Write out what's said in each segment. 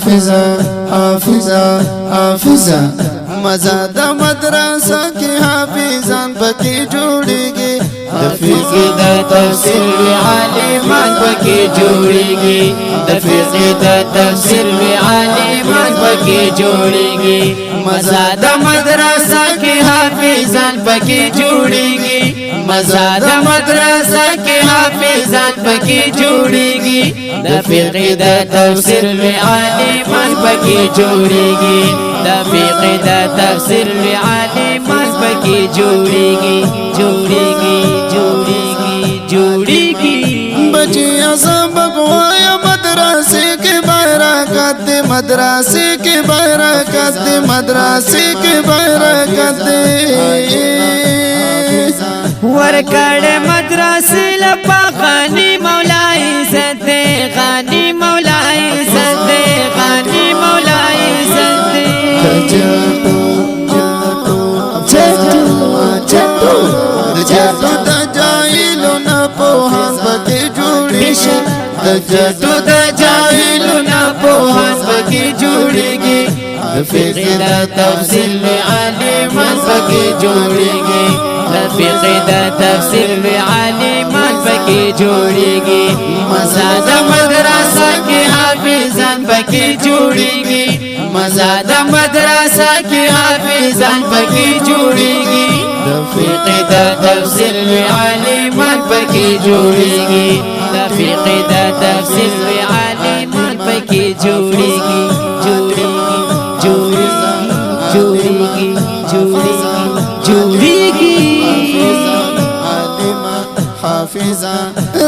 حافظہ حافظہ حافظہ مزاد مدرسہ کی حافظان پکی جوڑے گی دفقی دا تفسیر عالمان پکی جوڑے گی دفقی دا تفسیر عالمان پکی جوڑے گی مزاد مدرسہ کی حافظان پکی جوڑے گی مزاد مدرسہ کی حافظان پکی جوڑے گی دفقی دا تفسیر عالمان پکی جوڑے گی دفقی دا تفسیر عالمان پکی جوڑے گی جوڑے گی جوڑے گی جوڑے گی بچیاں سبق وایا مدرسے کے برکت مدرسے کے برکت مدرسے کے برکت ورکڑ مدرسے لپا غنی مولائی زدے غنی مولائی زدے غنی مولائی زدے جٹو دا جاہلو نا پوہان پکی جوڑی جٹو دا جاہلو نا پوہان پکی جوڑے گی دفقی دا تفسیر عالمان پکی جوڑے گی دفقی دا تفسیر عالمان پکی جوڑے گی مزاد مدرسہ کی حافظان پکی جوڑے گی مزاد مدرسہ کی حافظان پکی جوڑے گی دفقی دا تفسیر عالمان پکی جوڑے گی دفقی دا تفسیر عالمان پکی جوڑے گی جوڑے گی جوڑے گی جوڑے گی جوڑے گی حافظہ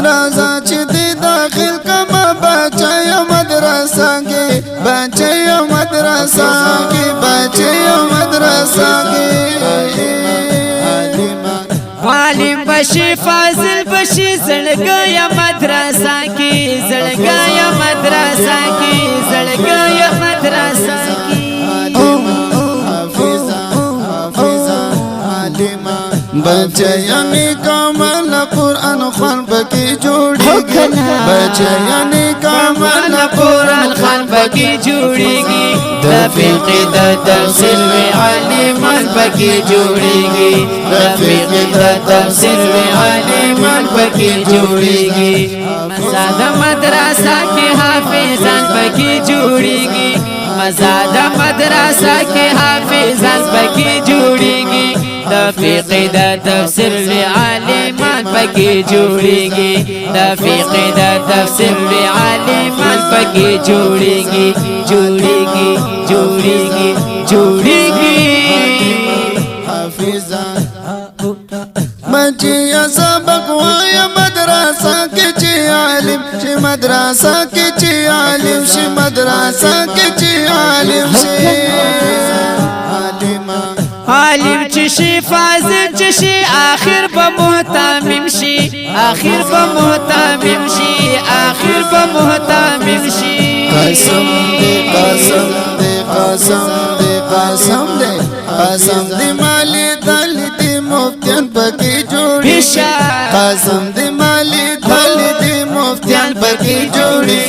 رازا چھ داخل کما بچے مدرسہ کے بچے مدرسہ کے بچے مدرسہ کے عالم بشی فاضل بشی زڑگیا مدرسہ کی زڑگیا مدرسہ کی زڑگیا مدرسہ کی بچے یعنی کامل قرآن خوان پکی جوڑی گی بچے یعنی کامل قرآن خوان پکی جوڑی گی دفقی دا تفسیر عالمان پکی جوڑی گی دفقی دا تفسیر عالمان پکی جوڑی گی مزاد مدرسہ کی حافظان پکی جوڑی گی مزاد مدرسہ کی حافظان پکی جوڑی گی دفقی دا تفسیر عالمان پکی جوڑے گی دفقی دا تفسیر عالمان پکی جوڑے گی جوڑے گی جوڑے گی جوڑے گی حافظہ بچیاں سبق وایا مدرسہ کے چھ عالم چھ مدرسہ کے چھ عالم چھ مدرسہ کے چھ عالم عالم چشی فاضل چشی آخر بمحتمم شی آخر بمحتمم شی آخر بمحتمم شی قسم دے قسم دے قسم دے قسم دے قسم دے مالی دلی دی مفتیان پکی جوڑی قسم دے مالی دلی دی مفتیان پکی جوڑی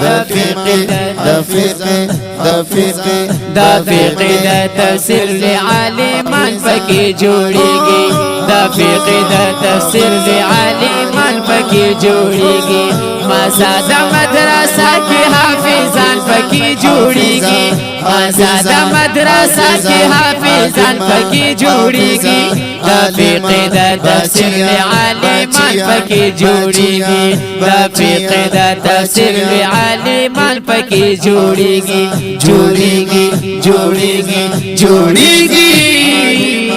دفقی دفقی دفقی دفقی دا تفسیر عالمان پکی جوڑے گی دفقی دا تفسیر عالمان پکی جوڑے گی مزاد مدرسہ کی حافظان پکی جوڑے گی مزاد مدرسہ کی حافظان پکی جوڑے گی دفقی دا تفسیر عالمان پکی جوڑے گی دفقی دا تفسیر عالمان پکی جوڑے گی جوڑے گی جوڑے گی جوڑے گی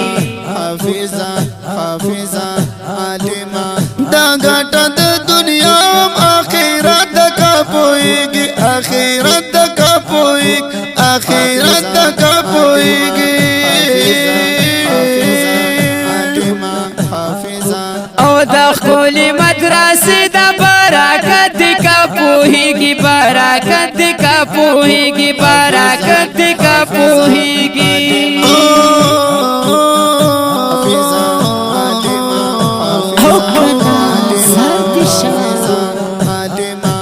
حافظہ حافظہ عالمہ دا گھٹا دا دنیا آخرت کا پوئے گی آخرت کا پوئے گی آخرت کا پوئے گی او دا خولی مدرسے دا برکت کا پوہی گی برکت کا پوہی گی برکت کا پوہی گی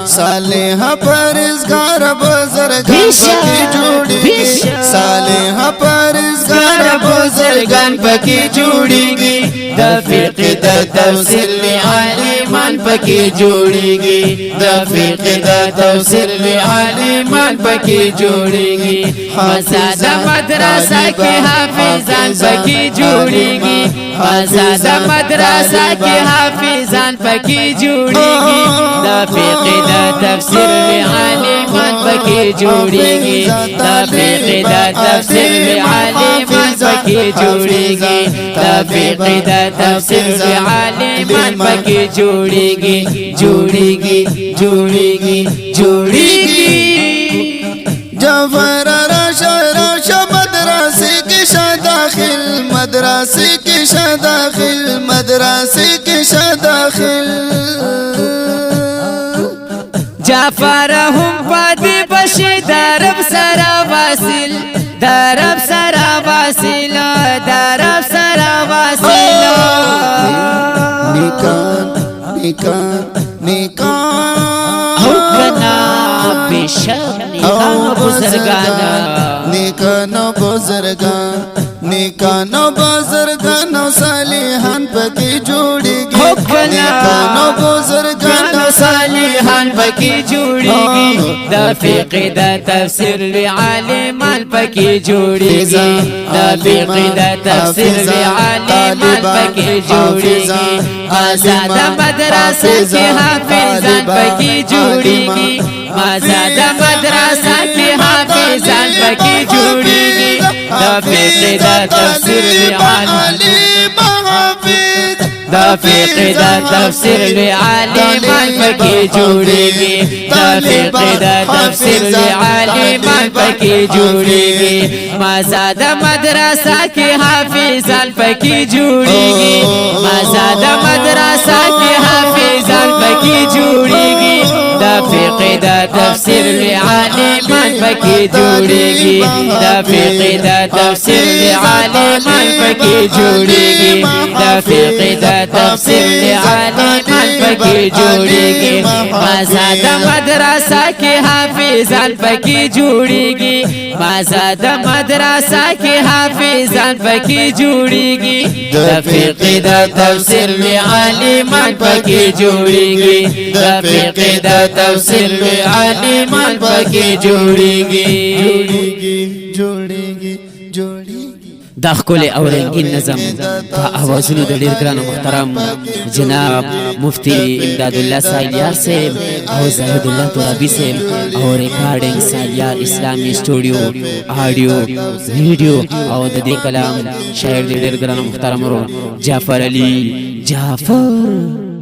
صالح پرہیزگار بزرگ حافظگار بزرگان پکی جوړیږي د فقه د تفسیر عالمان پکی جوړیږي د فقه د تفسیر عالمان پکی جوړیږي مزاد مدرسه کې حافظان پکی جوړیږي مزاد مدرسه کې حافظان پکی جوړیږي د فقه د تفسیر عالمان پکی جوړیږي د فقه د تفسیر عالمان پکی جوړیږي د فقه د تفسیر عالمان پکی جوړیږي جوړیږي جوړیږي جوړیږي جعفر راشا مدرسے کے شاہ داخل مدرسے کے شاہ داخل مدرسے کے شاہ داخل جعفر هم پادی بشی درب سرا واصل درب سرا واصل درب سرا واصل نیکان نیکان نیکان حکنا بشک نیکان بزرگانا نیکان بزرگان نیکان بزرگان صالحان پکی جوڑیږي نیکان بزرگان صالحان پکی جوړیږي د فقه د تفسیر عالمان پکی جوړیږي د فقه د تفسیر عالمان پکی جوړیږي آزاد مدرسه کې حافظان پکی جوړیږي آزاد مدرسه کې حافظان پکی جوړیږي د فقه د تفسیر عالمان د فقه د تفسیر عالمان پکی جوړیږي د فقه د تفسیر عالمان پکی جوړیږي مزاد مدرسه کې حافظان پکی جوړیږي مزاد مدرسه کې حافظان پکی جوړیږي د فقه د تفسیر عالمان پکی جوړیږي د فقه د تفسیر عالمان پکی جوړیږي د فقه د تفسیر عالمان پکی جوړیږي مزاد مدرسه کې حافظان پکی جوړیږي مزاد مدرسه کې حافظان پکی جوړیږي د فقه د تفسیر عالمان پکی جوړیږي د فقه د تفسیر عالمان پکی جوړیږي جوړیږي جوړیږي دا ښکلی او رنګین نظم په اوازونو د ډېر ګران محترم جناب مفتی امداد الله سایلیار صاحب او زاهد الله ترابی صاحب او ریکارډینګ سایلیار اسلامي سټوډیو آډیو ویډیو او د دې کلام شاعر د ډېر ګران محترم ورور جعفر علي جعفر